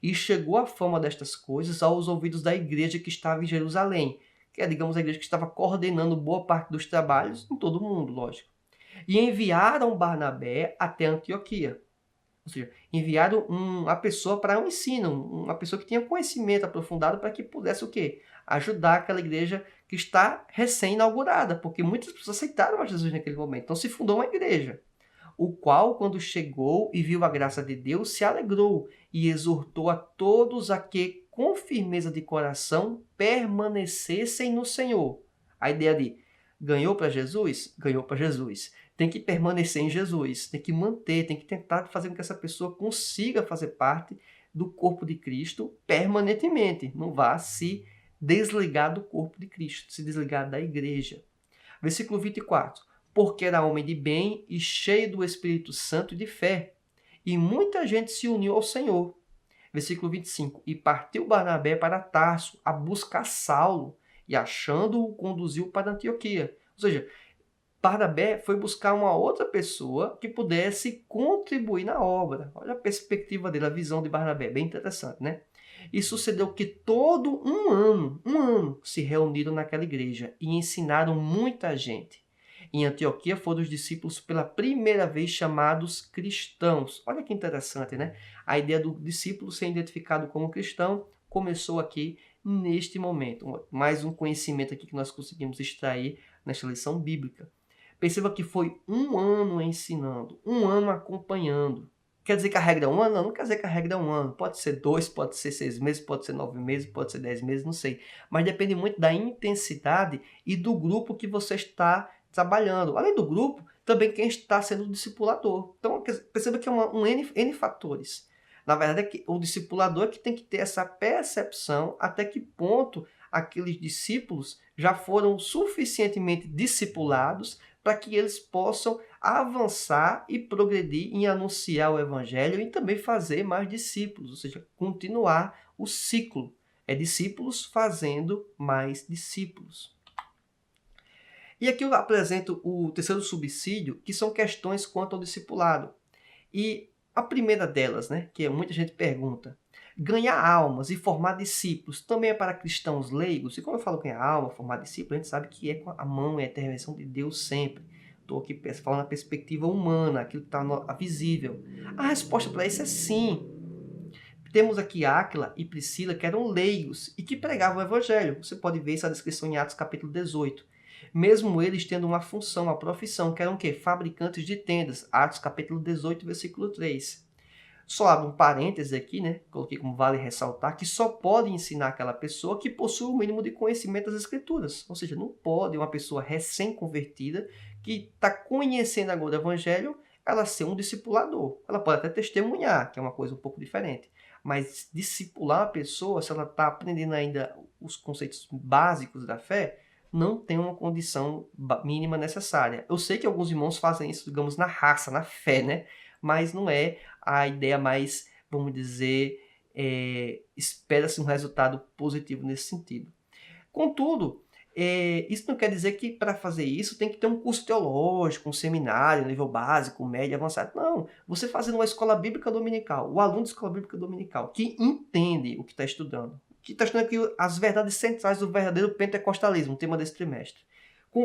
E chegou a fama destas coisas aos ouvidos da igreja que estava em Jerusalém, que é, digamos, a igreja que estava coordenando boa parte dos trabalhos em todo o mundo, lógico. E enviaram Barnabé até Antioquia. Ou seja, enviaram uma pessoa para um ensino, uma pessoa que tinha conhecimento aprofundado para que pudesse o quê? Ajudar aquela igreja que está recém-inaugurada, porque muitas pessoas aceitaram a Jesus naquele momento. Então se fundou uma igreja, o qual, quando chegou e viu a graça de Deus, se alegrou e exortou a todos a que com firmeza de coração permanecessem no Senhor. A ideia de ganhou para Jesus? Ganhou para Jesus. Tem que permanecer em Jesus, tem que manter, tem que tentar fazer com que essa pessoa consiga fazer parte do corpo de Cristo permanentemente. Não vá se desligar do corpo de Cristo, se desligar da igreja. Versículo 24. Porque era homem de bem e cheio do Espírito Santo e de fé, e muita gente se uniu ao Senhor. Versículo 25. E partiu Barnabé para Tarso a buscar Saulo, e achando-o, conduziu para Antioquia. Ou seja, Barnabé foi buscar uma outra pessoa que pudesse contribuir na obra. Olha a perspectiva dele, a visão de Barnabé, bem interessante, né? E sucedeu que todo um ano, se reuniram naquela igreja e ensinaram muita gente. Em Antioquia foram os discípulos pela primeira vez chamados cristãos. Olha que interessante, né? A ideia do discípulo ser identificado como cristão começou aqui neste momento. Mais um conhecimento aqui que nós conseguimos extrair nesta lição bíblica. Perceba que foi um ano ensinando, um ano acompanhando. Quer dizer que a regra é um ano? Não, não quer dizer que a regra é um ano. Pode ser 2, pode ser 6 meses, pode ser 9 meses, pode ser 10 meses, não sei. Mas depende muito da intensidade e do grupo que você está trabalhando. Além do grupo, também quem está sendo o discipulador. Então, perceba que é um N fatores. Na verdade, é que o discipulador é que tem que ter essa percepção até que ponto aqueles discípulos já foram suficientemente discipulados para que eles possam avançar e progredir em anunciar o Evangelho e também fazer mais discípulos, ou seja, continuar o ciclo. É discípulos fazendo mais discípulos. E aqui eu apresento o terceiro subsídio, que são questões quanto ao discipulado. E a primeira delas, né, que muita gente pergunta, ganhar almas e formar discípulos também é para cristãos leigos? E quando eu falo ganhar alma, formar discípulos, a gente sabe que é com a mão, é a intervenção de Deus sempre. Estou aqui falando na perspectiva humana, aquilo que está visível. A resposta para isso é sim. Temos aqui Áquila e Priscila, que eram leigos e que pregavam o evangelho. Você pode ver essa descrição em Atos capítulo 18. Mesmo eles tendo uma função, uma profissão, que eram o quê? Fabricantes de tendas. Atos capítulo 18, versículo 3. Só abro um parêntese aqui, né? Coloquei como vale ressaltar que só pode ensinar aquela pessoa que possui o mínimo de conhecimento das Escrituras. Ou seja, não pode uma pessoa recém-convertida que está conhecendo agora o Evangelho, ela ser um discipulador. Ela pode até testemunhar, que é uma coisa um pouco diferente. Mas discipular a pessoa, se ela está aprendendo ainda os conceitos básicos da fé, não tem uma condição mínima necessária. Eu sei que alguns irmãos fazem isso, digamos, na raça, na fé, né? Mas não é a ideia mais, vamos dizer, espera-se um resultado positivo nesse sentido. Contudo, isso não quer dizer que para fazer isso tem que ter um curso teológico, um seminário, nível básico, médio, avançado. Não, você fazendo uma escola bíblica dominical, o aluno de escola bíblica dominical, que entende o que está estudando, que está estudando aqui as verdades centrais do verdadeiro pentecostalismo, o tema desse trimestre.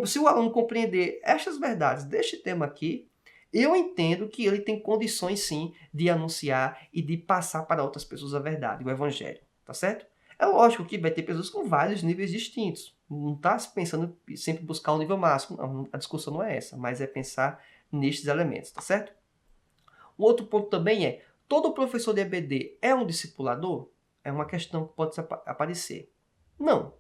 Se o aluno compreender estas verdades deste tema aqui, eu entendo que ele tem condições, sim, de anunciar e de passar para outras pessoas a verdade, o evangelho, tá certo? É lógico que vai ter pessoas com vários níveis distintos. Não está pensando sempre buscar o nível máximo, não, a discussão não é essa, mas é pensar nestes elementos, tá certo? Um outro ponto também é, todo professor de EBD é um discipulador? É uma questão que pode aparecer. Não,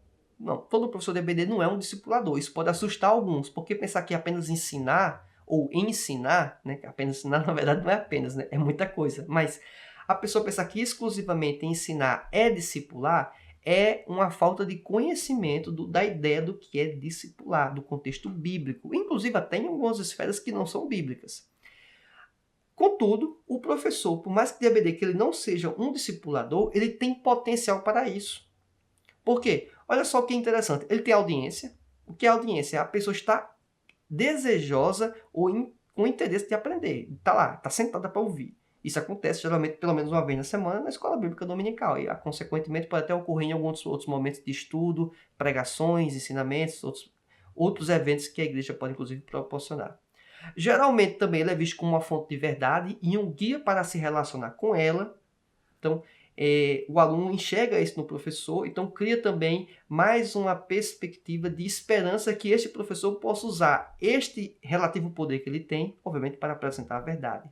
todo professor de EBD não é um discipulador. Isso pode assustar alguns, porque pensar que apenas ensinar ou ensinar, né? Apenas ensinar, na verdade, não é apenas, né? É muita coisa. Mas a pessoa pensar que exclusivamente ensinar é discipular é uma falta de conhecimento da ideia do que é discipular, do contexto bíblico. Inclusive até em algumas esferas que não são bíblicas. Contudo, o professor, por mais que de EBD que ele não seja um discipulador, ele tem potencial para isso. Por quê? Olha só o que é interessante. Ele tem audiência. O que é audiência? A pessoa está desejosa ou com interesse de aprender. Está lá, está sentada para ouvir. Isso acontece geralmente pelo menos uma vez na semana na escola bíblica dominical. E, consequentemente, pode até ocorrer em alguns outros momentos de estudo, pregações, ensinamentos, outros eventos que a igreja pode, inclusive, proporcionar. Geralmente, também, ele é visto como uma fonte de verdade e um guia para se relacionar com ela. Então, o aluno enxerga isso no professor, então cria também mais uma perspectiva de esperança que este professor possa usar este relativo poder que ele tem, obviamente, para apresentar a verdade.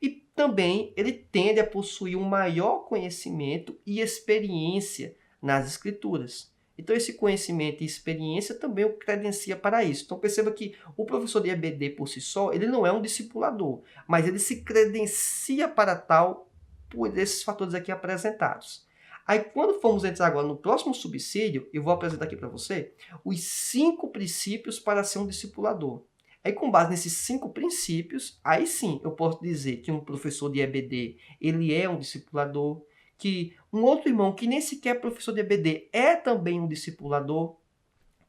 E também ele tende a possuir um maior conhecimento e experiência nas escrituras. Então esse conhecimento e experiência também o credencia para isso. Então perceba que o professor de EBD por si só, ele não é um discipulador, mas ele se credencia para tal por esses fatores aqui apresentados. Aí quando formos entrar agora no próximo subsídio, eu vou apresentar aqui para você os 5 princípios para ser um discipulador. Aí, com base nesses 5 princípios, aí sim eu posso dizer que um professor de EBD ele é um discipulador, que um outro irmão que nem sequer é professor de EBD é também um discipulador,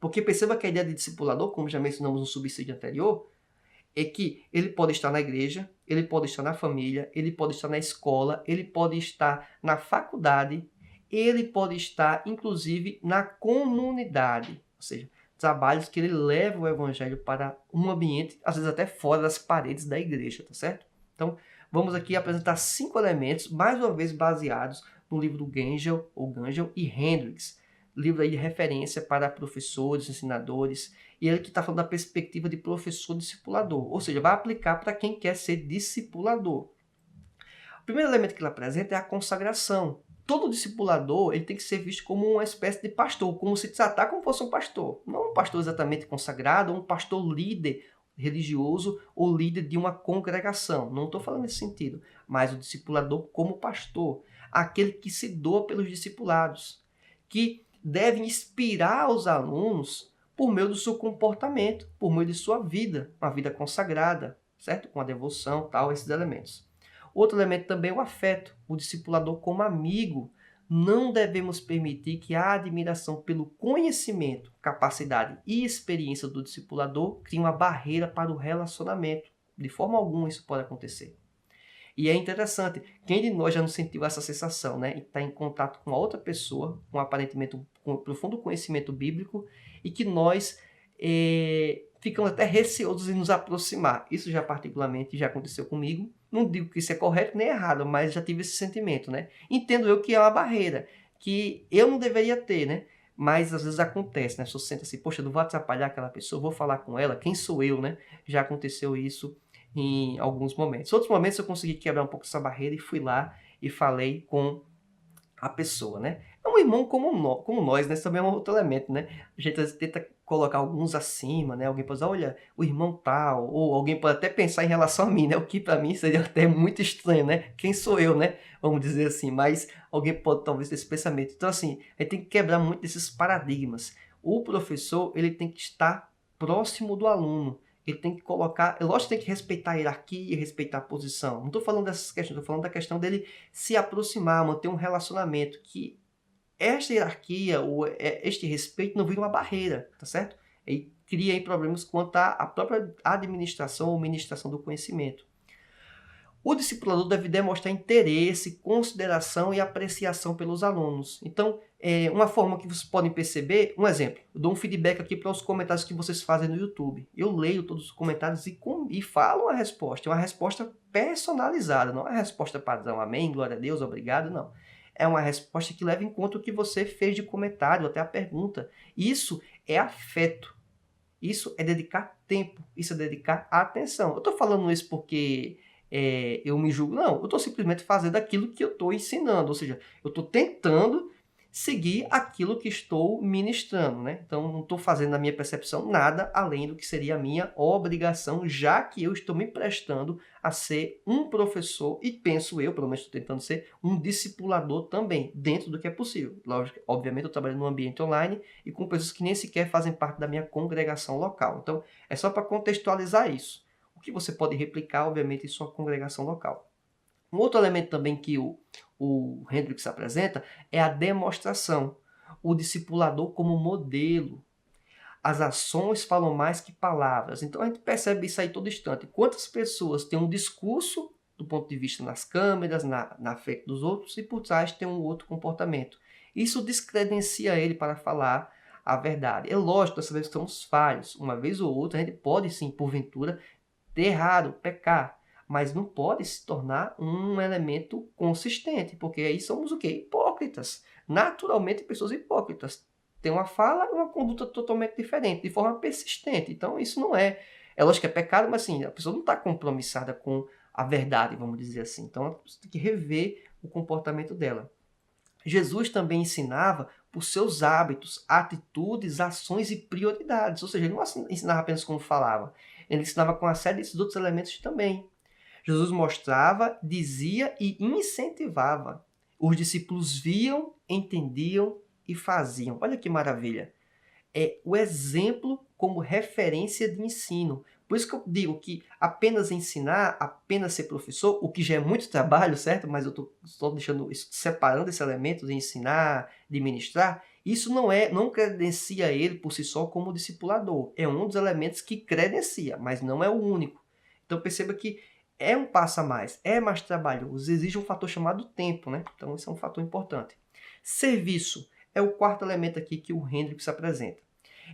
porque perceba que a ideia de discipulador, como já mencionamos no subsídio anterior, é que ele pode estar na igreja, ele pode estar na família, ele pode estar na escola, ele pode estar na faculdade, ele pode estar, inclusive, na comunidade, ou seja, trabalhos que ele leva o evangelho para um ambiente, às vezes até fora das paredes da igreja, tá certo? Então, vamos aqui apresentar 5 elementos, mais uma vez baseados no livro do Gangel e Hendricks, livro aí de referência para professores, ensinadores, e ele que está falando da perspectiva de professor discipulador, ou seja, vai aplicar para quem quer ser discipulador. O primeiro elemento que ele apresenta é a consagração. Todo discipulador ele tem que ser visto como uma espécie de pastor, como se tratar como fosse um pastor. Não um pastor exatamente consagrado, ou um pastor líder religioso ou líder de uma congregação. Não estou falando nesse sentido, mas o discipulador como pastor. Aquele que se doa pelos discipulados, que deve inspirar os alunos por meio do seu comportamento, por meio de sua vida, uma vida consagrada, certo? Com a devoção, tal, esses elementos. Outro elemento também é o afeto, o discipulador como amigo. Não devemos permitir que a admiração pelo conhecimento, capacidade e experiência do discipulador crie uma barreira para o relacionamento. De forma alguma isso pode acontecer. E é interessante, quem de nós já não sentiu essa sensação, né? E está em contato com a outra pessoa, com aparentemente um profundo conhecimento bíblico, e que nós ficamos até receosos em nos aproximar. Isso já particularmente já aconteceu comigo. Não digo que isso é correto nem errado, mas já tive esse sentimento, né? Entendo eu que é uma barreira, que eu não deveria ter, né? Mas às vezes acontece, né? A pessoa sente assim, poxa, eu não vou atrapalhar aquela pessoa, vou falar com ela, quem sou eu, né? Já aconteceu isso em alguns momentos. Outros momentos eu consegui quebrar um pouco essa barreira e fui lá e falei com a pessoa, né? É um irmão como nós, né? Isso também é um outro elemento, né? A gente às vezes tenta colocar alguns acima, né? Alguém pode dizer, olha, o irmão tal, ou alguém pode até pensar em relação a mim, né? O que para mim seria até muito estranho, né? Quem sou eu, né? Vamos dizer assim, mas alguém pode talvez ter esse pensamento. Então assim, a gente tem que quebrar muito desses paradigmas. O professor, ele tem que estar próximo do aluno. Ele tem que colocar, é lógico que tem que respeitar a hierarquia, respeitar a posição. Não estou falando dessas questões, estou falando da questão dele se aproximar, manter um relacionamento, que esta hierarquia, ou este respeito não vira uma barreira, tá certo? E cria aí problemas quanto à própria administração ou ministração do conhecimento. O discipulador deve demonstrar interesse, consideração e apreciação pelos alunos. Então, uma forma que vocês podem perceber, um exemplo, eu dou um feedback aqui para os comentários que vocês fazem no YouTube. Eu leio todos os comentários e falo a resposta. É uma resposta personalizada, não é uma resposta padrão, amém, glória a Deus, obrigado, não. É uma resposta que leva em conta o que você fez de comentário, até a pergunta. Isso é afeto. Isso é dedicar tempo, isso é dedicar atenção. Eu estou falando isso porque eu me julgo, não. Eu estou simplesmente fazendo aquilo que eu estou ensinando, ou seja, eu estou tentando seguir aquilo que estou ministrando, né? Então, não estou fazendo, na minha percepção, nada além do que seria a minha obrigação, já que eu estou me prestando a ser um professor e penso eu, pelo menos estou tentando ser, um discipulador também, dentro do que é possível. Lógico, obviamente, eu trabalho num ambiente online e com pessoas que nem sequer fazem parte da minha congregação local. Então, é só para contextualizar isso. O que você pode replicar, obviamente, em sua congregação local. Um outro elemento também que o Hendricks apresenta é a demonstração. O discipulador como modelo. As ações falam mais que palavras. Então a gente percebe isso aí todo instante. Quantas pessoas têm um discurso do ponto de vista nas câmeras, na frente dos outros, e por trás tem um outro comportamento. Isso descredencia ele para falar a verdade. É lógico, nós sabemos que somos falhos. Uma vez ou outra a gente pode sim, porventura, ter errado, pecar, mas não pode se tornar um elemento consistente, porque aí somos o quê? Hipócritas. Naturalmente, pessoas hipócritas. Tem uma fala e uma conduta totalmente diferente, de forma persistente. Então, isso não é... É lógico que é pecado, mas assim, a pessoa não está compromissada com a verdade, vamos dizer assim. Então, você tem que rever o comportamento dela. Jesus também ensinava por seus hábitos, atitudes, ações e prioridades. Ou seja, ele não ensinava apenas como falava. Ele ensinava com uma série desses outros elementos também. Jesus mostrava, dizia e incentivava. Os discípulos viam, entendiam e faziam. Olha que maravilha. É o exemplo como referência de ensino. Por isso que eu digo que apenas ensinar, apenas ser professor, o que já é muito trabalho, certo? Mas eu estou separando esse elemento de ensinar, de ministrar. Isso não credencia ele por si só como discipulador. É um dos elementos que credencia, mas não é o único. Então perceba que é um passo a mais, é mais trabalhoso, exige um fator chamado tempo, né? Então esse é um fator importante. Serviço é o quarto elemento aqui que o Hendricks apresenta.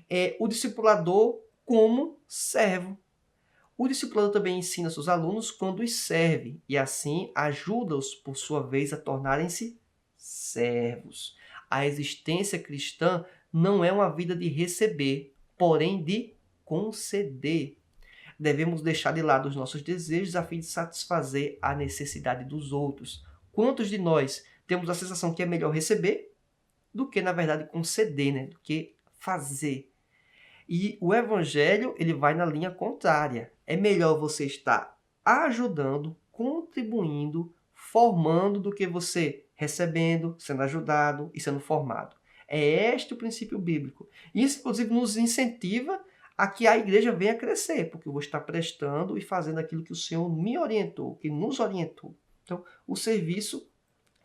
É o discipulador como servo. O discipulador também ensina seus alunos quando os serve e assim ajuda-os, por sua vez, a tornarem-se servos. A existência cristã não é uma vida de receber, porém de conceder. Devemos deixar de lado os nossos desejos a fim de satisfazer a necessidade dos outros. Quantos de nós temos a sensação que é melhor receber do que, na verdade, conceder, né? Do que fazer? E o evangelho, ele vai na linha contrária. É melhor você estar ajudando, contribuindo, formando do que você recebendo, sendo ajudado e sendo formado. É este o princípio bíblico. Isso, inclusive, nos incentiva a que a igreja venha crescer, porque eu vou estar prestando e fazendo aquilo que o Senhor me orientou, que nos orientou. Então, o serviço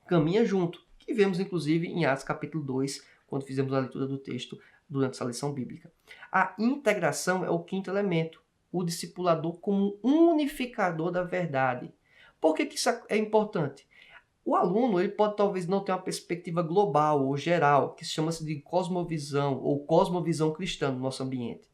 caminha junto, que vemos, inclusive, em Atos capítulo 2, quando fizemos a leitura do texto durante essa lição bíblica. A integração é o quinto elemento, o discipulador como unificador da verdade. Por que isso é importante? O aluno ele pode talvez não ter uma perspectiva global ou geral, que chama-se de cosmovisão ou cosmovisão cristã no nosso ambiente.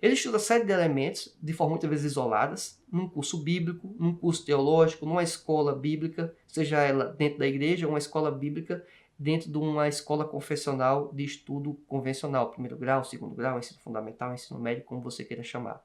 Ele estuda série de elementos, de forma muitas vezes isoladas, num curso bíblico, num curso teológico, numa escola bíblica, seja ela dentro da igreja ou uma escola bíblica, dentro de uma escola confessional de estudo convencional, primeiro grau, segundo grau, ensino fundamental, ensino médio, como você queira chamar.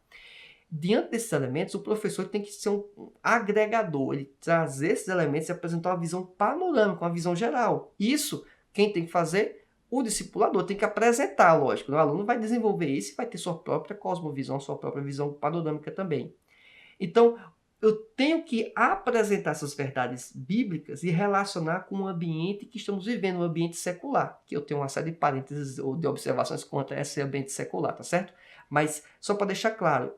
Diante desses elementos, o professor tem que ser um agregador, ele trazer esses elementos e apresentar uma visão panorâmica, uma visão geral. Isso, quem tem que fazer? O discipulador tem que apresentar, lógico. O aluno vai desenvolver isso e vai ter sua própria cosmovisão, sua própria visão panorâmica também. Então, eu tenho que apresentar essas verdades bíblicas e relacionar com o ambiente que estamos vivendo, um ambiente secular, que eu tenho uma série de parênteses ou de observações contra esse ambiente secular, tá certo? Mas, só para deixar claro,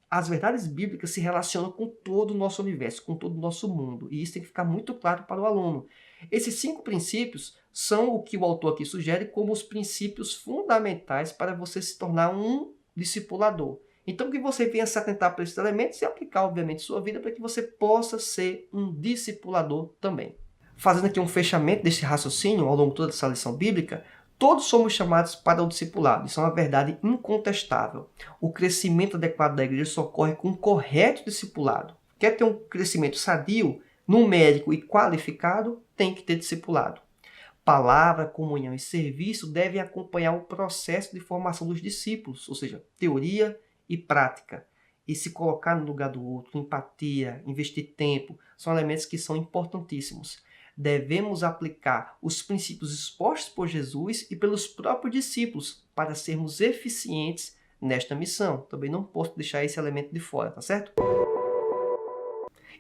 as verdades bíblicas se relacionam com todo o nosso universo, com todo o nosso mundo, e isso tem que ficar muito claro para o aluno. Esses 5 princípios são o que o autor aqui sugere como os princípios fundamentais para você se tornar um discipulador. Então, que você venha se atentar para esses elementos e aplicar, obviamente, sua vida para que você possa ser um discipulador também. Fazendo aqui um fechamento desse raciocínio ao longo de toda essa lição bíblica, todos somos chamados para o discipulado. Isso é uma verdade incontestável. O crescimento adequado da igreja só ocorre com um correto discipulado. Quer ter um crescimento sadio, numérico e qualificado, tem que ter discipulado. Palavra, comunhão e serviço devem acompanhar o processo de formação dos discípulos, ou seja, teoria e prática. E se colocar no lugar do outro, empatia, investir tempo, são elementos que são importantíssimos. Devemos aplicar os princípios expostos por Jesus e pelos próprios discípulos para sermos eficientes nesta missão. Também não posso deixar esse elemento de fora, tá certo?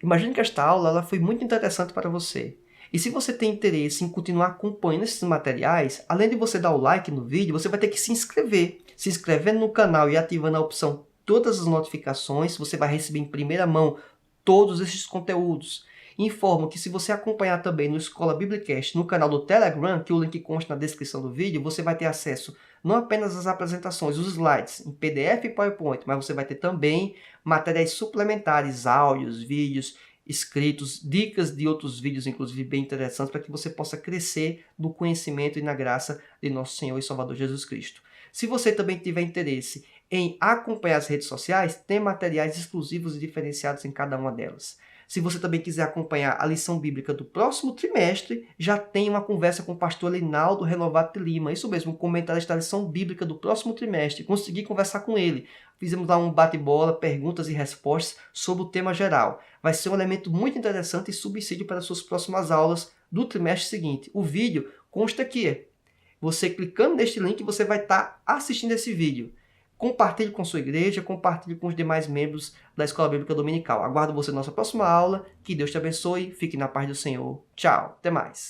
Imagino que esta aula ela foi muito interessante para você. E se você tem interesse em continuar acompanhando esses materiais, além de você dar o like no vídeo, você vai ter que se inscrever. Se inscrevendo no canal e ativando a opção todas as notificações, você vai receber em primeira mão todos esses conteúdos. Informo que se você acompanhar também no Escola Biblicast no canal do Telegram, que o link consta na descrição do vídeo, você vai ter acesso não apenas às apresentações, os slides em PDF e PowerPoint, mas você vai ter também materiais suplementares, áudios, vídeos, escritos, dicas de outros vídeos, inclusive bem interessantes, para que você possa crescer no conhecimento e na graça de nosso Senhor e Salvador Jesus Cristo. Se você também tiver interesse em acompanhar as redes sociais, tem materiais exclusivos e diferenciados em cada uma delas. Se você também quiser acompanhar a lição bíblica do próximo trimestre, já tem uma conversa com o pastor Linaldo Renovato de Lima. Isso mesmo, um comentarista da lição bíblica do próximo trimestre. Consegui conversar com ele. Fizemos lá um bate-bola, perguntas e respostas sobre o tema geral. Vai ser um elemento muito interessante e subsídio para as suas próximas aulas do trimestre seguinte. O vídeo consta aqui. Você clicando neste link, você vai estar assistindo esse vídeo. Compartilhe com sua igreja, compartilhe com os demais membros da Escola Bíblica Dominical. Aguardo você na nossa próxima aula. Que Deus te abençoe. Fique na paz do Senhor. Tchau. Até mais.